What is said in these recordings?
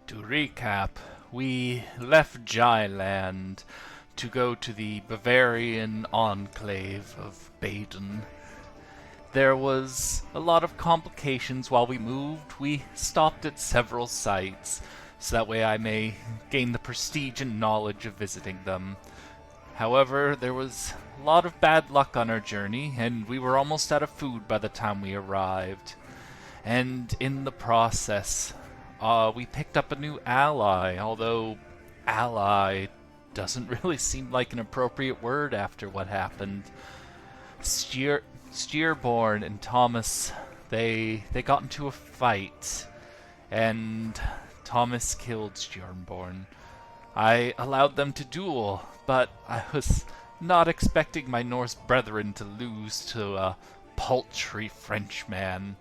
To recap, we left Jailand to go to the Bavarian enclave of Baden. There was a lot of complications while we moved. We stopped at several sites, so that way I may gain the prestige and knowledge of visiting them. However, there was a lot of bad luck on our journey, and we were almost out of food by the time we arrived. And in the process, we picked up a new ally, although ally doesn't really seem like an appropriate word after what happened. Steerborn and Thomas, they got into a fight, and Thomas killed Steerborn. I allowed them to duel, but I was not expecting my Norse brethren to lose to a paltry Frenchman.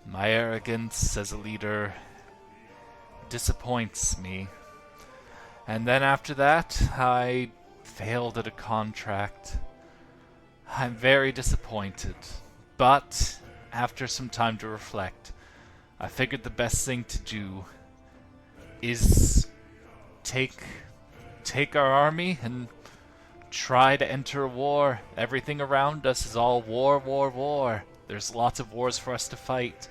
My arrogance as a leader disappoints me. And then after that, I failed at a contract. I'm very disappointed. But after some time to reflect, I figured the best thing to do is take our army and try to enter a war. Everything around us is all war, war, war. There's lots of wars for us to fight.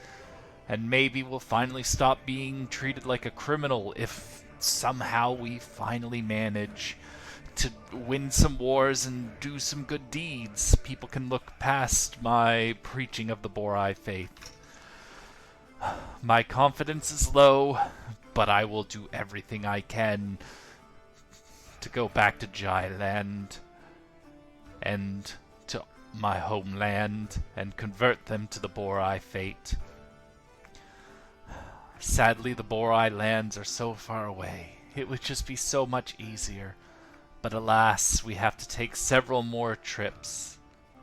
And maybe we'll finally stop being treated like a criminal if somehow we finally manage to win some wars and do some good deeds. People can look past my preaching of the Borai faith. My confidence is low, but I will do everything I can to go back to Jailand and to my homeland and convert them to the Borai faith. Sadly, the Borai lands are so far away. It would just be so much easier. But alas, we have to take several more trips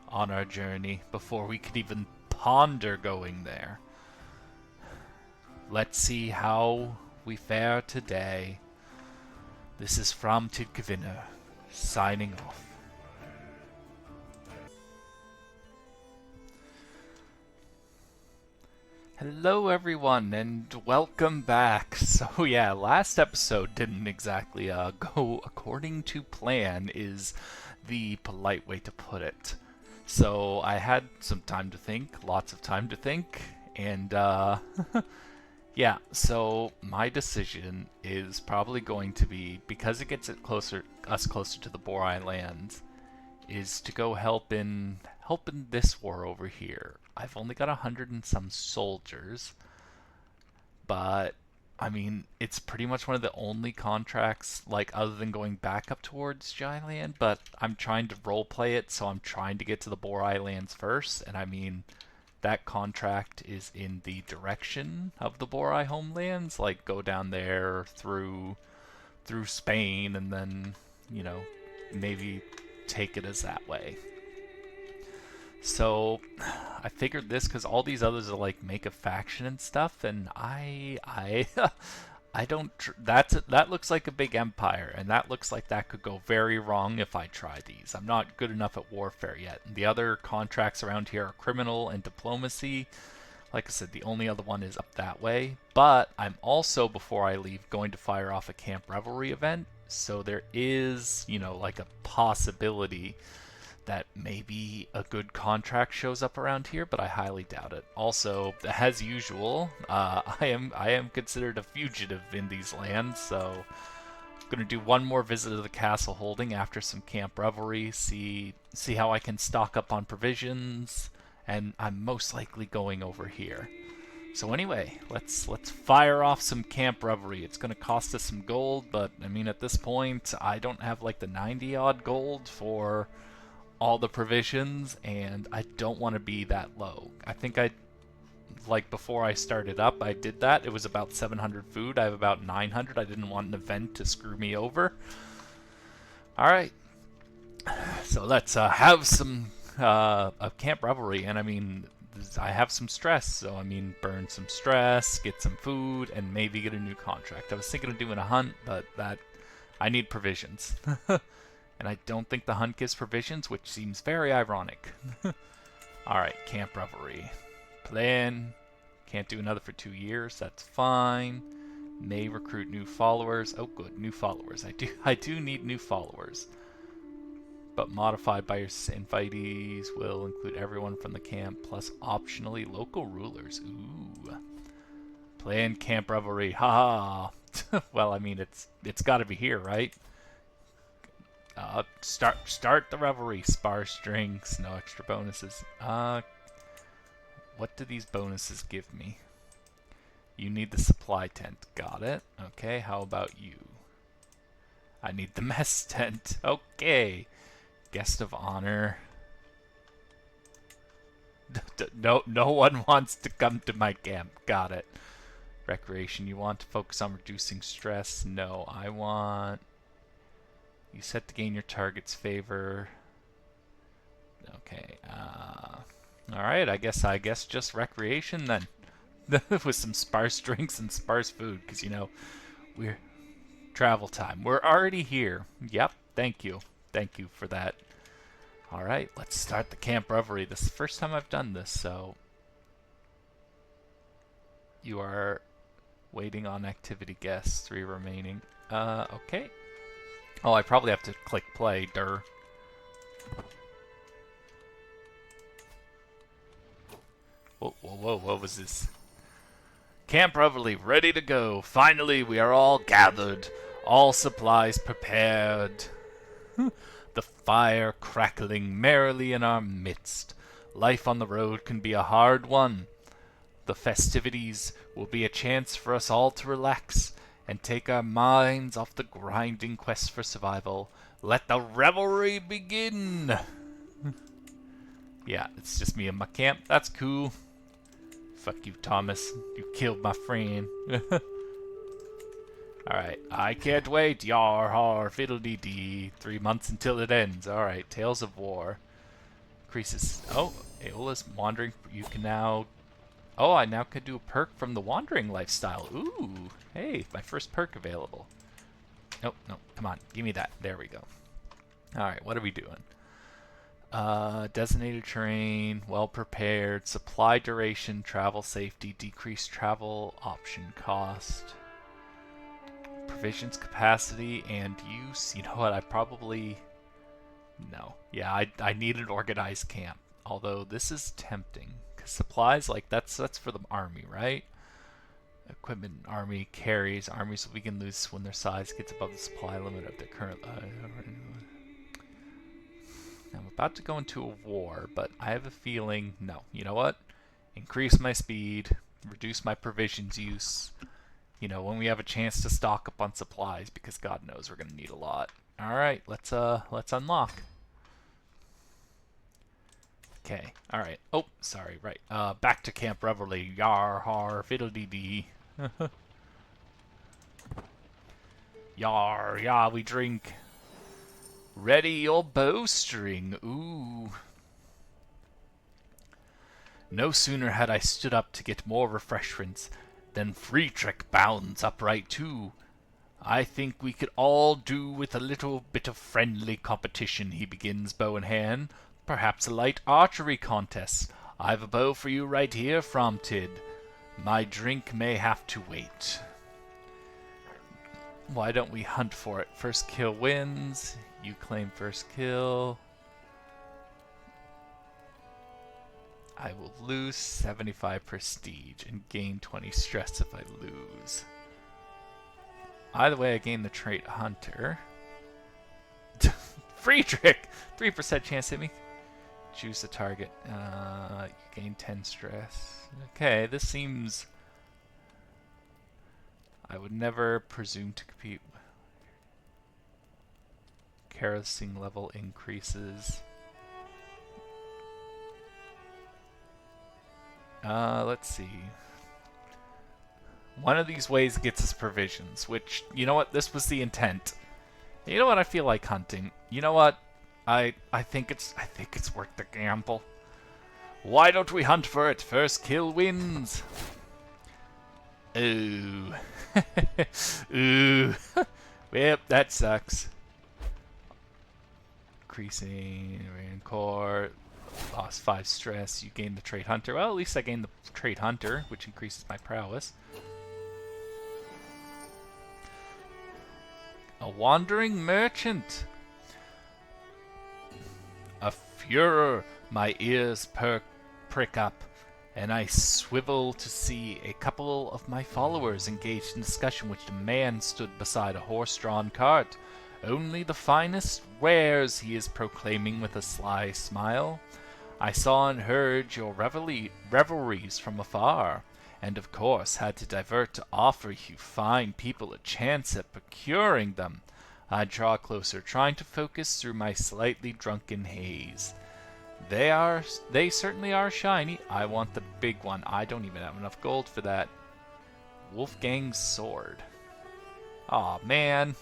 on our journey before we could even ponder going there. Let's see how we fare today. This is from Tidkvinner, signing off. Hello everyone, and welcome back. So yeah, last episode didn't exactly go according to plan, is the polite way to put it. So I had some time to think, lots of time to think, and yeah, so my decision is probably going to be, because it gets us closer to the Borai lands, is to go help in this war over here. I've only got 100 and some soldiers, but I mean, it's pretty much one of the only contracts, like, other than going back up towards Jailand, but I'm trying to roleplay it, so I'm trying to get to the Borai lands first, and I mean, that contract is in the direction of the Borai homelands, like, go down there through Spain, and then, you know, maybe take it as that way. So I figured this because all these others are like make a faction and stuff, and I don't. That looks like a big empire, and that looks like that could go very wrong if I try these. I'm not good enough at warfare yet. And the other contracts around here are criminal and diplomacy. Like I said, the only other one is up that way. But I'm also, before I leave, going to fire off a Camp Revelry event. So there is, you know, like a possibility that maybe a good contract shows up around here, but I highly doubt it. Also, as usual, I am considered a fugitive in these lands, so I'm gonna do one more visit to the castle holding after some Camp Revelry, see how I can stock up on provisions, and I'm most likely going over here. So anyway, let's fire off some Camp Revelry. It's gonna cost us some gold, but I mean, at this point, I don't have like the 90 odd gold for all the provisions, and I don't want to be that low. I think before I started up, I did that. It was about 700 food. I have about 900. I didn't want an event to screw me over. Alright. So let's have some of Camp Revelry, and I mean, I have some stress, so I mean, burn some stress, get some food, and maybe get a new contract. I was thinking of doing a hunt, but I need provisions. And I don't think the hunt gives provisions, which seems very ironic. Alright, Camp Revelry. Plan. Can't do another for 2 years, that's fine. May recruit new followers. Oh, good, new followers. I do need new followers. But modified by your invitees will include everyone from the camp, plus optionally local rulers. Ooh. Plan camp revelry. Haha. Well, I mean, it's got to be here, right? Start the revelry. Sparse drinks, no extra bonuses. What do these bonuses give me? You need the supply tent. Got it. Okay, how about you? I need the mess tent. Okay. Guest of honor. No one wants to come to my camp. Got it. Recreation. You want to focus on reducing stress? No, I want... You set to gain your target's favor. Okay. Alright, I guess just recreation then. With some sparse drinks and sparse food, because, you know, we're... Travel time. We're already here. Yep, thank you. Thank you for that. Alright, let's start the camp revelry. This is the first time I've done this, so... You are waiting on activity guests. 3 remaining. Okay. Oh, I probably have to click play. Durr. Whoa, what was this? Camp revelry ready to go. Finally, we are all gathered. All supplies prepared. The fire crackling merrily in our midst. Life on the road can be a hard one. The festivities will be a chance for us all to relax and take our minds off the grinding quest for survival. Let the revelry begin! Yeah, it's just me and my camp. That's cool. Fuck you, Thomas. You killed my friend. Alright, I can't wait. Yar har fiddle-dee-dee. 3 months until it ends. Alright, Tales of War. Increases. Oh, Aeola's wandering. You can now... Oh, I now can do a perk from the wandering lifestyle. Ooh, hey, my first perk available. Nope, no, come on, give me that. There we go. Alright, what are we doing? Designated terrain, well prepared, supply duration, travel safety, decreased travel option cost, provisions capacity, and use. You know what, I probably... No. Yeah, I need an organized camp. Although this is tempting. Because supplies, like, that's for the army, right? Equipment, army, carries. Armies will begin lose when their size gets above the supply limit of their current... I'm about to go into a war, but I have a feeling... No, you know what? Increase my speed, reduce my provisions use. You know, when we have a chance to stock up on supplies, because God knows we're going to need a lot. Alright, let's unlock. Okay, alright. Oh, sorry, right. Back to camp revelry. Yar har fiddle-dee-dee. Yar, yeah, we drink. Ready your bowstring. Ooh. No sooner had I stood up to get more refreshments than Friedrich bounds upright too. I think we could all do with a little bit of friendly competition, he begins, bow in hand. Perhaps a light archery contest. I've a bow for you right here, Framtid. My drink may have to wait. Why don't we hunt for it? First kill wins. You claim first kill. I will lose 75 prestige and gain 20 stress if I lose. Either way, I gain the trait Hunter. Friedrich! 3% chance to hit me. Choose the target. You gain 10 stress. Okay, this seems... I would never presume to compete. Kerosene level increases. Let's see. One of these ways gets us provisions, which, you know what, this was the intent. You know what, I feel like hunting. You know what? I think it's worth the gamble. Why don't we hunt for it? First kill wins. Ooh. Ooh. Yep, that sucks. Increasing Rancor. Lost 5 stress. You gain the trait Hunter. Well, at least I gained the trait Hunter, which increases my prowess. A wandering merchant. A furor, my ears prick up, and I swivel to see a couple of my followers engaged in discussion which a man stood beside a horse-drawn cart. Only the finest wares, he is proclaiming with a sly smile. I saw and heard your revelries from afar, and of course had to divert to offer you fine people a chance at procuring them. I draw closer, trying to focus through my slightly drunken haze. They certainly are shiny. I want the big one. I don't even have enough gold for that. Wolfgang's sword. Aw, man.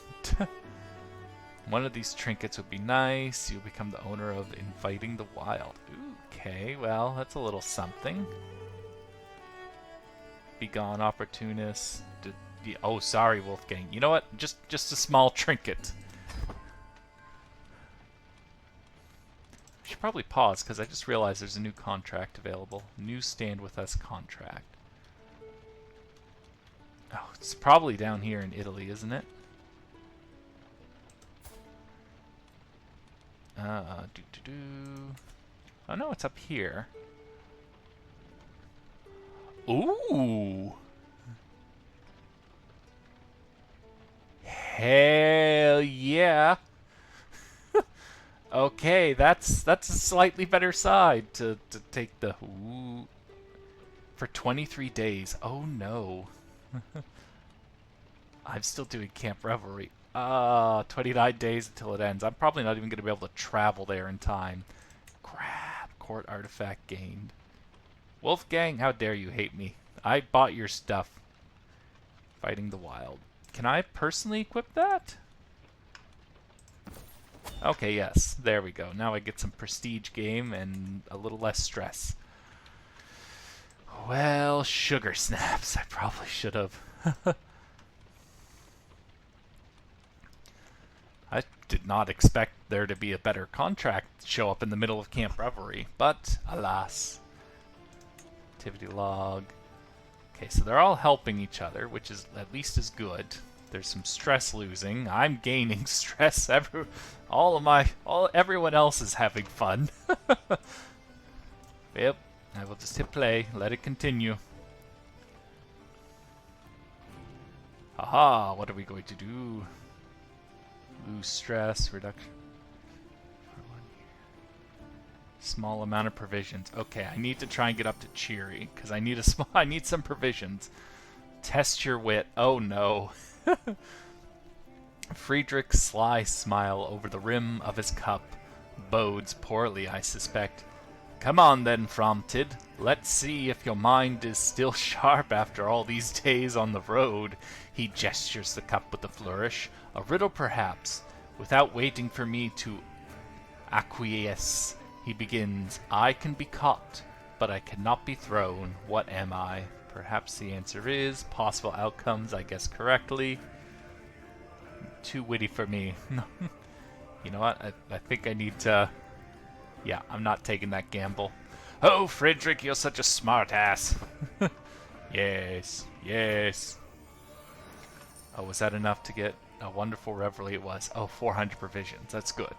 One of these trinkets would be nice. You'll become the owner of Inviting the Wild. Okay, well, that's a little something. Begone, opportunist. Oh, sorry, Wolfgang. You know what? Just a small trinket. I should probably pause, because I just realized there's a new contract available. New Stand With Us contract. Oh, it's probably down here in Italy, isn't it? Oh no, it's up here. Ooh! Hell yeah! Okay, that's a slightly better side to take the... Ooh. For 23 days. Oh no. I'm still doing Camp Revelry. 29 days until it ends. I'm probably not even going to be able to travel there in time. Crap. Court artifact gained. Wolfgang, how dare you hate me. I bought your stuff. Fighting the Wild. Can I personally equip that? Okay, yes. There we go. Now I get some prestige game and a little less stress. Well, sugar snaps. I probably should have. I did not expect there to be a better contract show up in the middle of Camp Revelry, but alas. Activity log. Okay, so they're all helping each other, which is at least as good. There's some stress losing. I'm gaining stress. Everyone else is having fun. Yep. I will just hit play. Let it continue. Haha, what are we going to do? Lose stress, reduction. Small amount of provisions. Okay, I need to try and get up to cheery because I need some provisions. Test your wit. Oh no. Friedrich's sly smile over the rim of his cup bodes poorly, I suspect. Come on then, Fromtid. Let's see if your mind is still sharp after all these days on the road. He gestures the cup with a flourish. A riddle, perhaps. Without waiting for me to acquiesce, he begins. I can be caught, but I cannot be thrown. What am I? Perhaps the answer is possible outcomes, I guess correctly. Too witty for me. You know what? I think I need to... Yeah, I'm not taking that gamble. Oh, Friedrich, you're such a smart ass. Yes, yes. Oh, was that enough to get a wonderful revelry? It was. Oh, 400 provisions. That's good.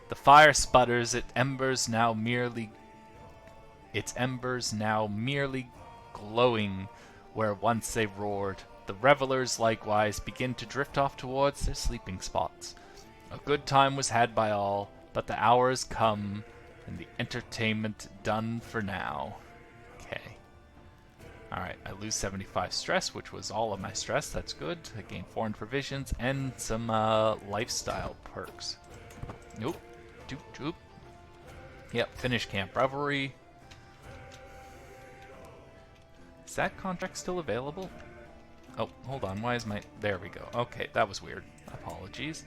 The fire sputters, its embers now merely glowing where once they roared. The revelers likewise begin to drift off towards their sleeping spots. A good time was had by all, but the hour has come, and the entertainment done for now. Okay. Alright, I lose 75 stress, which was all of my stress. That's good. I gain 400 provisions and some lifestyle perks. Nope. Doop, doop. Yep, finish Camp Revelry. Is that contract still available? Oh, hold on. Why is my... There we go. Okay, that was weird. Apologies.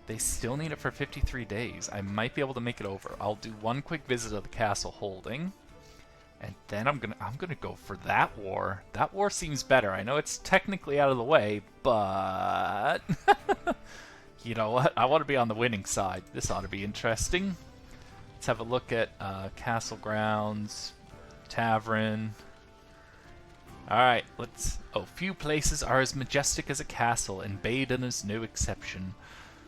They still need it for 53 days. I might be able to make it over. I'll do one quick visit of the castle holding, and then I'm gonna go for that war. That war seems better. I know it's technically out of the way, but you know what? I want to be on the winning side. This ought to be interesting. Let's have a look at castle grounds, tavern. Alright, let's... Oh, few places are as majestic as a castle, and Baden is no exception.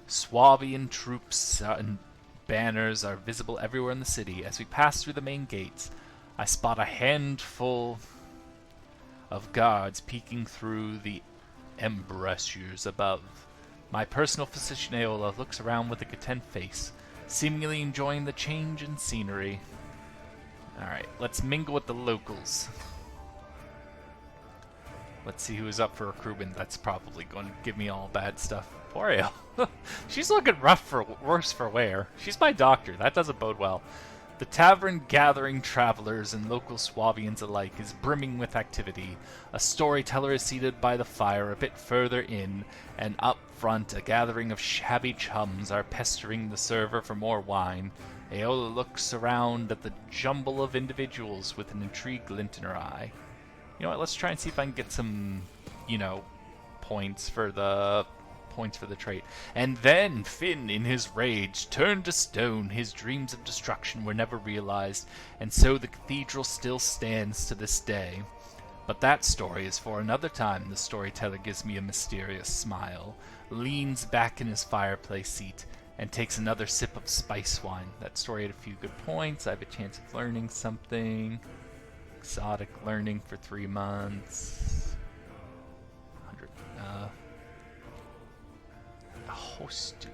Swabian troops and banners are visible everywhere in the city. As we pass through the main gates, I spot a handful of guards peeking through the embrasures above. My personal physician Aola looks around with a content face, seemingly enjoying the change in scenery. Alright, let's mingle with the locals. Let's see who's up for recruitment. That's probably going to give me all bad stuff. Poor Ale. She's looking worse for wear. She's my doctor. That doesn't bode well. The tavern gathering travelers and local Swabians alike is brimming with activity. A storyteller is seated by the fire a bit further in, and up front a gathering of shabby chums are pestering the server for more wine. Aola looks around at the jumble of individuals with an intrigued glint in her eye. You know what, let's try and see if I can get some, points for the trait. And then Finn, in his rage, turned to stone. His dreams of destruction were never realized, and so the cathedral still stands to this day. But that story is for another time. The storyteller gives me a mysterious smile, leans back in his fireplace seat, and takes another sip of spice wine. That story had a few good points. I have a chance of learning something. Exotic learning for 3 months. 100. Host.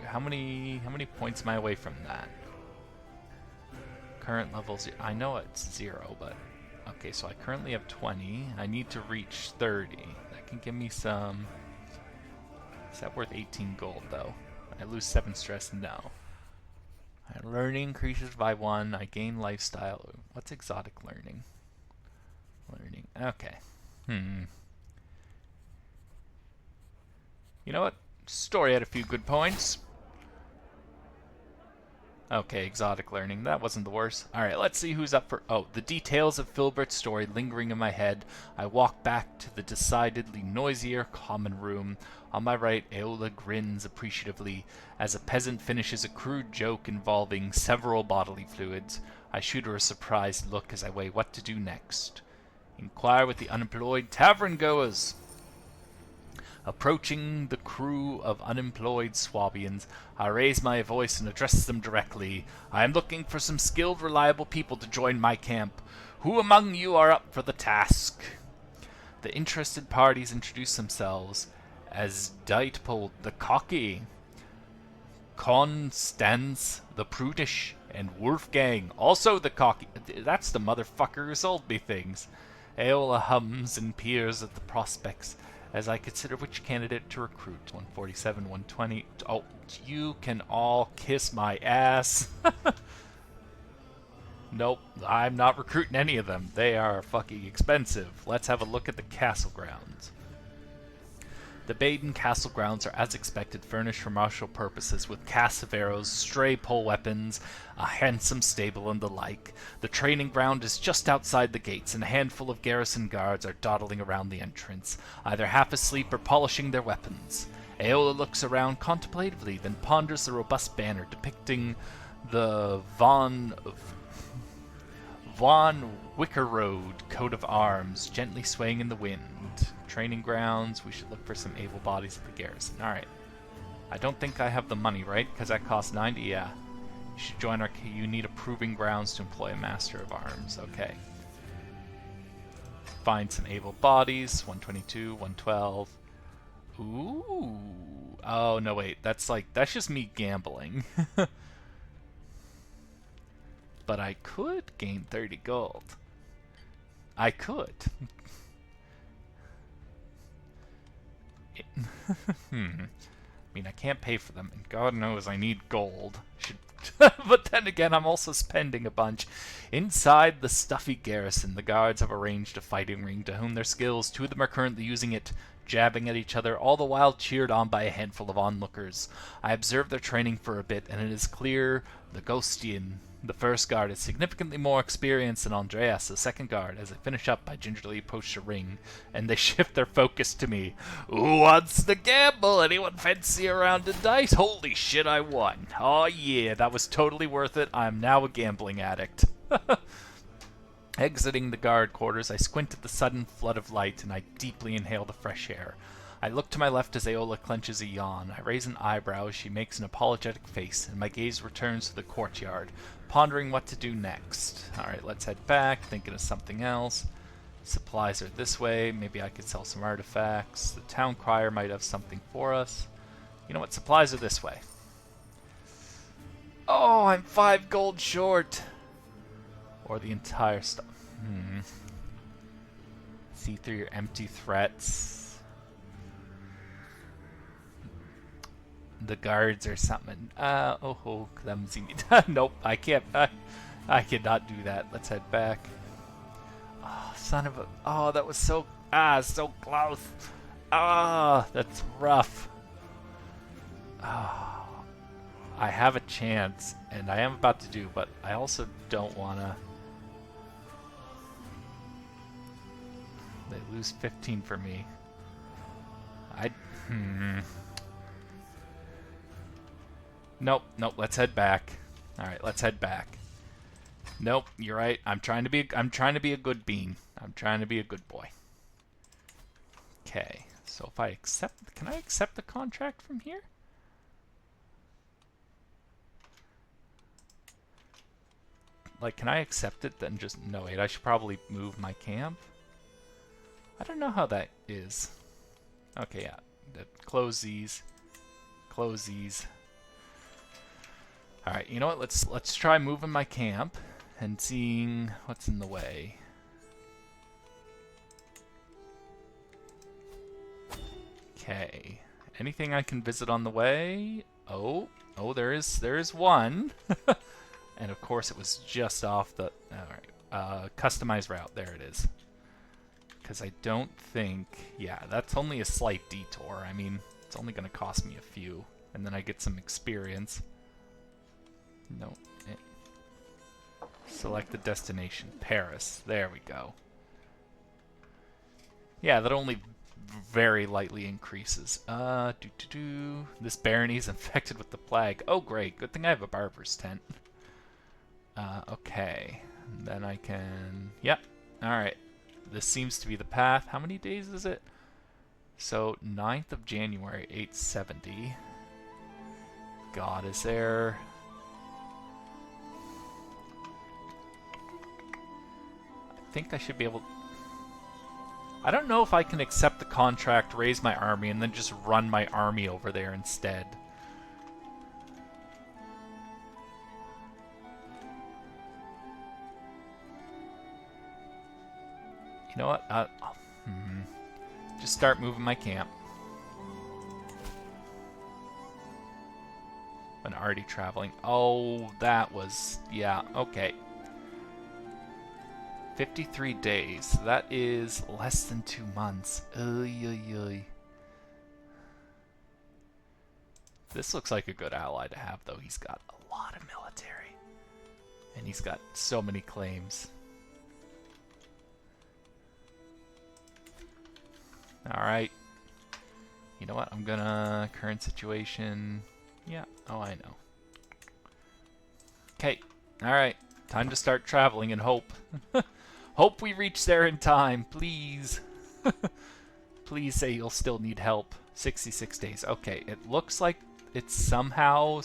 How many points am I away from that? Current levels. I know it's 0, but okay. So I currently have 20. I need to reach 30. That can give me some. Is that worth 18 gold though? I lose 7 stress. No. Learning increases by 1. I gain lifestyle. What's exotic learning? Okay. You know what? Story had a few good points. Okay, exotic learning. That wasn't the worst. Alright, let's see who's up for... Oh, the details of Filbert's story lingering in my head. I walk back to the decidedly noisier common room. On my right, Aola grins appreciatively as a peasant finishes a crude joke involving several bodily fluids. I shoot her a surprised look as I weigh what to do next. Inquire with the unemployed tavern goers. Approaching the crew of unemployed Swabians, I raise my voice and address them directly. I am looking for some skilled, reliable people to join my camp. Who among you are up for the task? The interested parties introduce themselves as Deitpold the Cocky, Constance the Prudish, and Wolfgang, also the Cocky. That's the motherfucker who sold me things. Aola hums and peers at the prospects as I consider which candidate to recruit. 147, 120. Oh, you can all kiss my ass. Nope, I'm not recruiting any of them. They are fucking expensive. Let's have a look at the castle grounds. The Baden castle grounds are, as expected, furnished for martial purposes, with casts of arrows, stray pole weapons, a handsome stable, and the like. The training ground is just outside the gates, and a handful of garrison guards are dawdling around the entrance, either half asleep or polishing their weapons. Aola looks around contemplatively, then ponders the robust banner depicting the Von Wickerode coat of arms gently swaying in the wind. Training grounds. We should look for some able bodies at the garrison. Alright. I don't think I have the money, right? Because that costs 90? Yeah. You should join our... You need a proving grounds to employ a master of arms. Okay. Find some able bodies. 122, 112. Ooh. Oh, no, wait. That's just me gambling. But I could gain 30 gold. I could. I mean, I can't pay for them, and God knows I need gold. But then again, I'm also spending a bunch. Inside the stuffy garrison, the guards have arranged a fighting ring to hone their skills. 2 of them are currently using it, jabbing at each other, all the while cheered on by a handful of onlookers. I observe their training for a bit, and it is clear the Ghostian, the first guard, is significantly more experienced than Andreas, the second guard. As I finish up, I gingerly approach the ring, and they shift their focus to me. Who wants to gamble? Anyone fancy a round of dice? Holy shit, I won. Oh yeah, that was totally worth it. I'm now a gambling addict. Exiting the guard quarters, I squint at the sudden flood of light, and I deeply inhale the fresh air. I look to my left as Aola clenches a yawn. I raise an eyebrow as she makes an apologetic face, and my gaze returns to the courtyard, pondering what to do next. Alright, let's head back, thinking of something else. Supplies are this way. Maybe I could sell some artifacts. The town crier might have something for us. You know what? Supplies are this way. Oh, I'm 5 gold short! Or the entire stuff. See through your empty threats. The guards or something. Oh, clumsy. Nope, I can't. I cannot do that. Let's head back. Oh, son of a. Oh, that was so. So close. That's rough. I have a chance, and I am about to do, but I also don't want to. They lose 15 for me. Nope, let's head back. Alright, let's head back. Nope, you're right. I'm trying to be a good bean. I'm trying to be a good boy. Okay, so if I accept, can I accept the contract from here? Like, can I accept it then just, no wait, I should probably move my camp. I don't know how that is. Okay, yeah, close these. Close these. Alright, you know what, let's try moving my camp and seeing what's in the way. Okay. Anything I can visit on the way? Oh, there is one. And of course it was just off the alright. Customized route, there it is. Because I don't think, yeah, that's only a slight detour. I mean, it's only gonna cost me a few. And then I get some experience. No. Select the destination. Paris. There we go. Yeah, that only very lightly increases. This barony is infected with the plague. Oh, great. Good thing I have a barber's tent. Okay. And then I can... Yep. Alright. This seems to be the path. How many days is it? So, 9th of January, 870. God, is there... I think I should be able... I don't know if I can accept the contract, raise my army, and then just run my army over there instead. You know what? Just start moving my camp. I'm already traveling. Oh, that was... Yeah, okay. 53 days. That is less than 2 months. This looks like a good ally to have, though. He's got a lot of military. And he's got so many claims. Alright. You know what? I'm gonna... Current situation... Yeah. Oh, I know. Okay. Alright. Time to start traveling and hope. Hope we reach there in time, please. Please say you'll still need help. 66 days. Okay, it looks like it's somehow...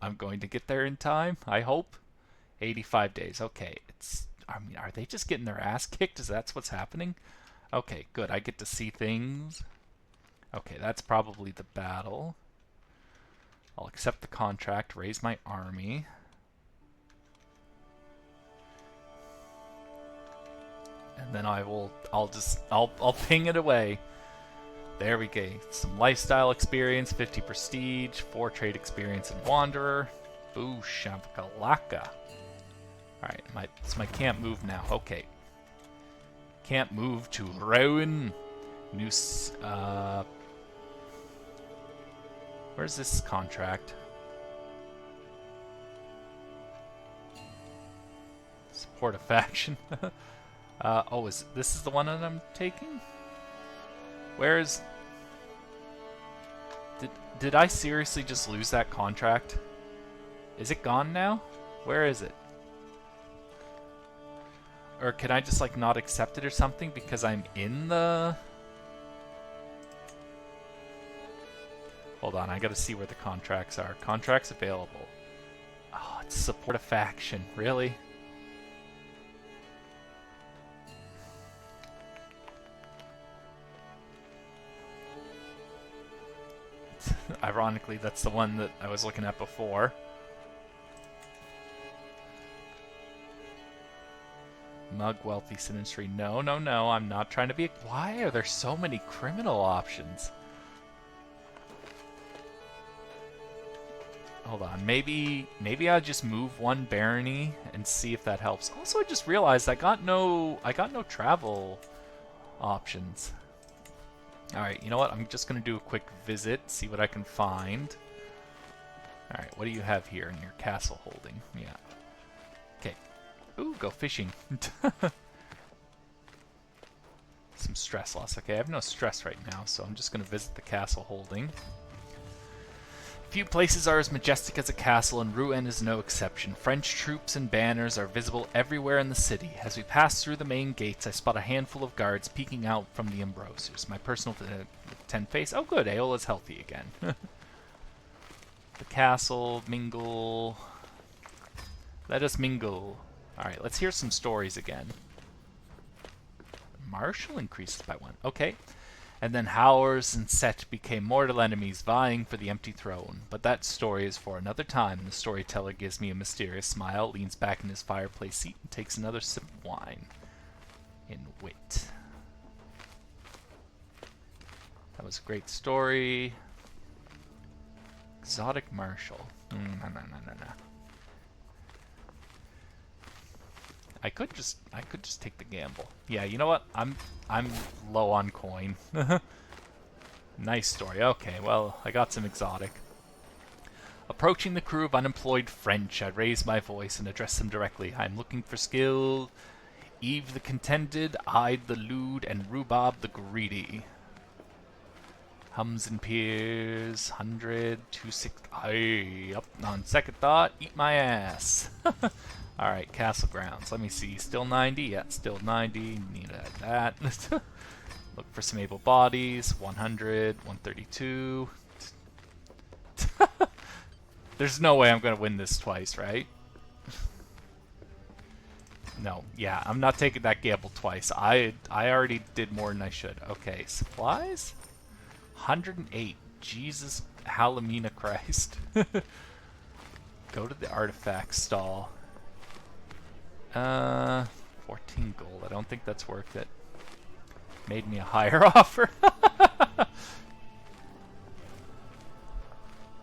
I'm going to get there in time, I hope. 85 days. Okay, it's... I mean, are they just getting their ass kicked? Is that what's happening? Okay, good. I get to see things. Okay, that's probably the battle. I'll accept the contract, raise my army. And then I'll ping it away. There we go. Some lifestyle experience, 50 prestige, 4 trade experience and wanderer. Boo shavkalaka. Alright, it's my camp move now. Okay. Camp move to Rowan. Where's this contract? Support a faction. Oh, this is the one that I'm taking? Where is... Did I seriously just lose that contract? Is it gone now? Where is it? Or can I just like not accept it or something because I'm in the... Hold on, I gotta see where the contracts are. Contracts available. Oh, it's support a faction. Really? Ironically, that's the one that I was looking at before. Mug, wealthy, sinistry. No, no, no, I'm not trying to be... Why are there so many criminal options? Hold on, maybe I'll just move one barony and see if that helps. Also, I just realized I got no travel options. Alright, you know what? I'm just gonna do a quick visit, see what I can find. Alright, what do you have here in your castle holding? Yeah. Okay. Ooh, go fishing. Some stress loss. Okay, I have no stress right now, so I'm just gonna visit the castle holding. Few places are as majestic as a castle, and Rouen is no exception. French troops and banners are visible everywhere in the city. As we pass through the main gates, I spot a handful of guards peeking out from the embrasures. My personal 10 face. Oh good, Aeola's healthy again. The castle, mingle. Let us mingle. Alright, let's hear some stories again. Marshal increases by 1. Okay. And then Howers and Set became mortal enemies, vying for the empty throne. But that story is for another time. The storyteller gives me a mysterious smile, leans back in his fireplace seat, and takes another sip of wine. In wit. That was a great story. Exotic Marshal. No. I could just take the gamble. Yeah, you know what? I'm low on coin. Nice story. Okay, well, I got some exotic. Approaching the crew of unemployed French, I raised my voice and addressed them directly. I'm looking for skill. Eve the contented, Ide the lewd, and Rhubarb the greedy. Hums and peers, 100, 260. Aye, up on second thought, eat my ass. Alright, castle grounds. Let me see. Still 90? Yeah, still 90. Need to add that. Look for some able bodies. 100, 132. There's no way I'm going to win this twice, right? No, yeah, I'm not taking that gamble twice. I already did more than I should. Okay, supplies? 108. Jesus, Halamina Christ. Go to the artifact stall. 14 gold. I don't think that's worth it. Made me a higher offer.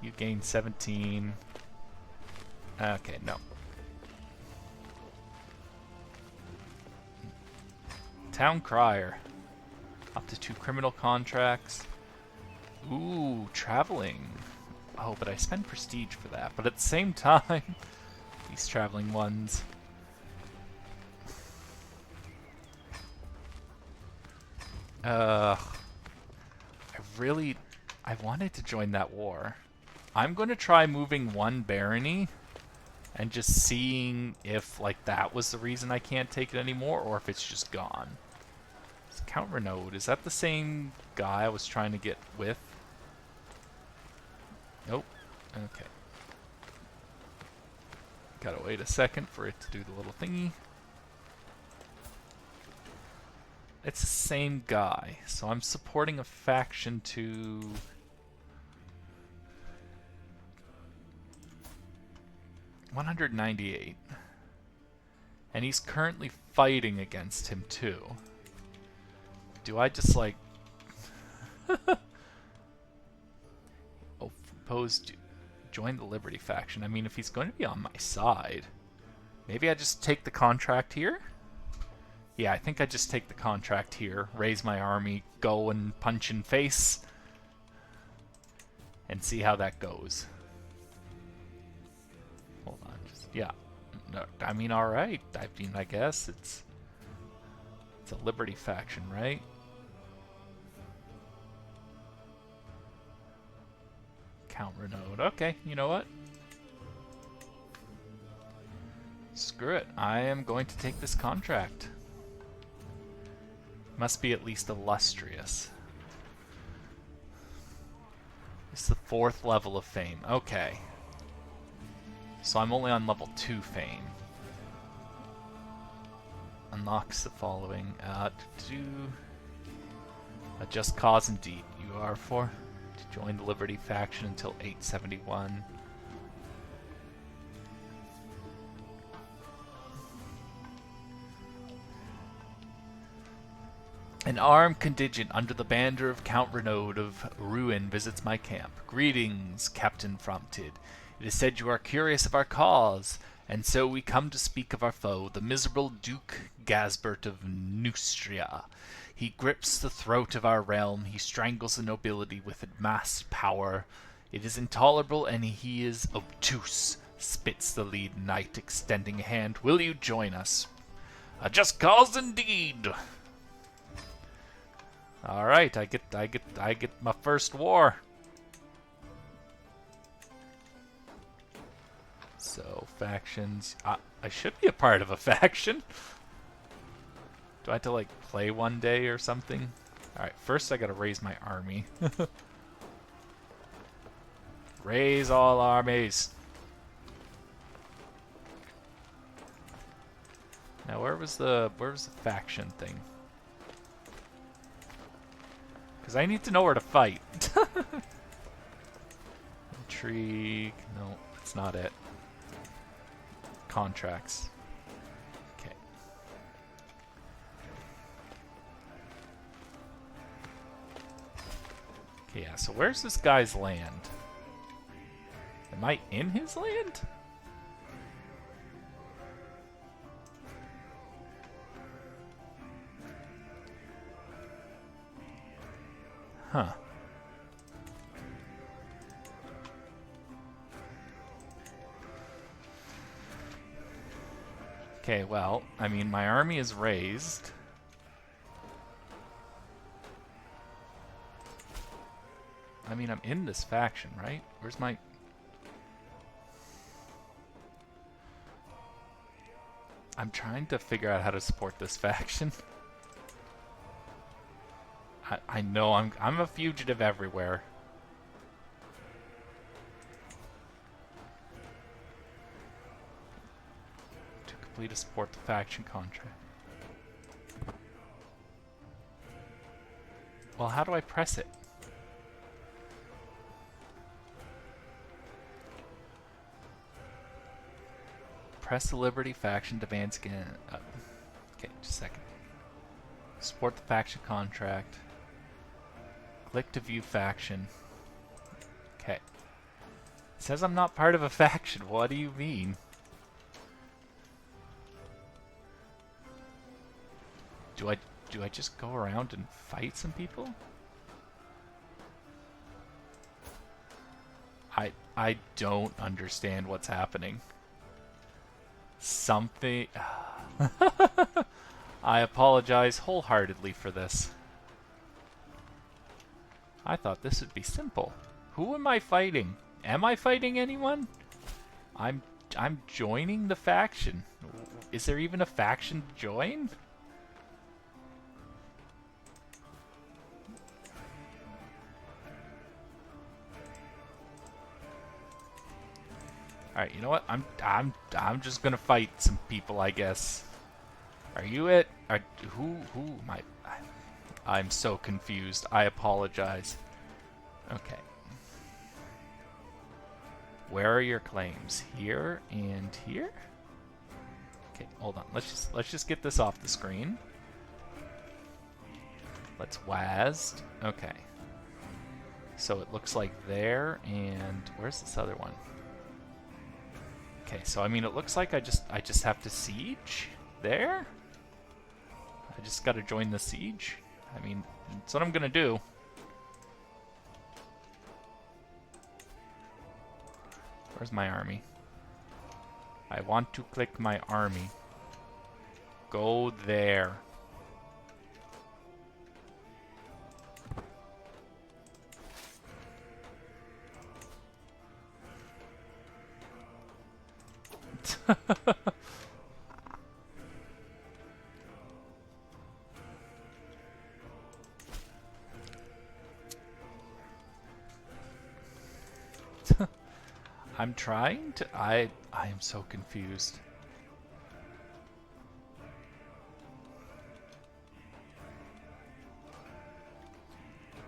You gain 17. Okay, no. Town Crier. Up to 2 criminal contracts. Ooh, traveling. Oh, but I spend prestige for that. But at the same time, these traveling ones. I wanted to join that war. I'm going to try moving one barony and just seeing if like that was the reason I can't take it anymore or if it's just gone. It's Count Renaud. Is that the same guy I was trying to get with? Nope. Okay. Gotta wait a second for it to do the little thingy. It's the same guy, so I'm supporting a faction to... $198. And he's currently fighting against him too. Do I just like... Opposed to... Join the Liberty faction. I mean, if he's going to be on my side, maybe I just take the contract here? Yeah, I think I just take the contract here, raise my army, go and punch in face, and see how that goes. Hold on, just, yeah. No, I mean, alright. I mean, I guess it's a Liberty faction, right? Count Renaud. Okay, you know what? Screw it. I am going to take this contract. Must be at least illustrious. It's the 4th level of fame. Okay. So I'm only on level 2 fame. Unlocks the following. A just cause indeed. You are for to join the Liberty faction until 871. An armed contingent under the banner of Count Renaud of Rouen visits my camp. Greetings, Captain Frontid. It is said you are curious of our cause, and so we come to speak of our foe, the miserable Duke Gasbert of Neustria. He grips the throat of our realm, he strangles the nobility with amassed power. It is intolerable, and he is obtuse, spits the lead knight, extending a hand. Will you join us? A just cause indeed! Alright, I get my first war. So, factions. I should be a part of a faction. Do I have to, like, play one day or something? Alright, first I gotta raise my army. Raise all armies. Now, where was the faction thing? Because I need to know where to fight. Intrigue. No, that's not it. Contracts. Okay. Okay, yeah, so where's this guy's land? Am I in his land? Huh. Okay, well, I mean, my army is raised. I mean, I'm in this faction, right? Where's my... I'm trying to figure out how to support this faction. I know I'm a fugitive everywhere. To complete a support the faction contract. Well, how do I press it? Press the Liberty faction demands again. Okay, just a second. Support the faction contract. Click to view faction. Okay. It says I'm not part of a faction. What do you mean? Do I just go around and fight some people? I don't understand what's happening. Something... I apologize wholeheartedly for this. I thought this would be simple. Who am I fighting? Am I fighting anyone? I'm joining the faction. Is there even a faction to join? All right, you know what? I'm just gonna fight some people, I guess. Are you it? Who am I? I'm so confused. I apologize. Okay. Where are your claims? Here and here? Okay, hold on. Let's just get this off the screen. Let's WASD. Okay. So it looks like there, and where's this other one? Okay, so I mean it looks like I just have to siege there? I just gotta join the siege? I mean, that's what I'm gonna do. Where's my army? I want to click my army. Go there. I'm trying to... I am so confused.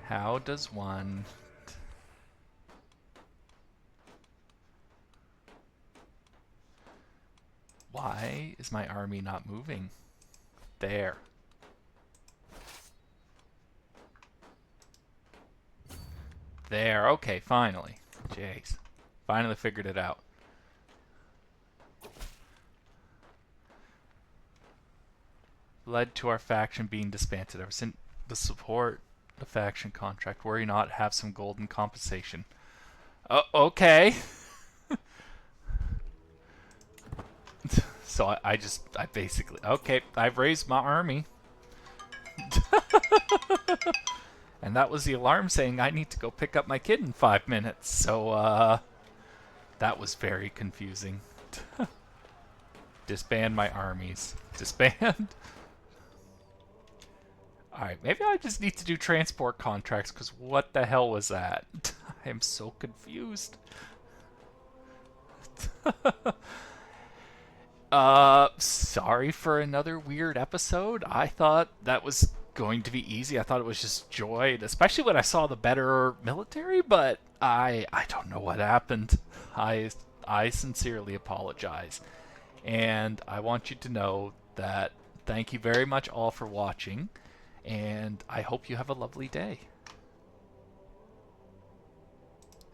How does one... Why is my army not moving? There. There, okay, finally. Jeez. Finally figured it out. Led to our faction being disbanded. Ever since the support the faction contract. Worry not, have some golden compensation. Oh, okay. So I basically... Okay, I've raised my army. And that was the alarm saying I need to go pick up my kid in 5 minutes. So, that was very confusing. Disband my armies. Disband? Alright, maybe I just need to do transport contracts, because what the hell was that? I am so confused. Sorry for another weird episode. I thought that was going to be easy. I thought it was just joy, especially when I saw the better military, but I don't know what happened. I sincerely apologize. And I want you to know that thank you very much all for watching, and I hope you have a lovely day.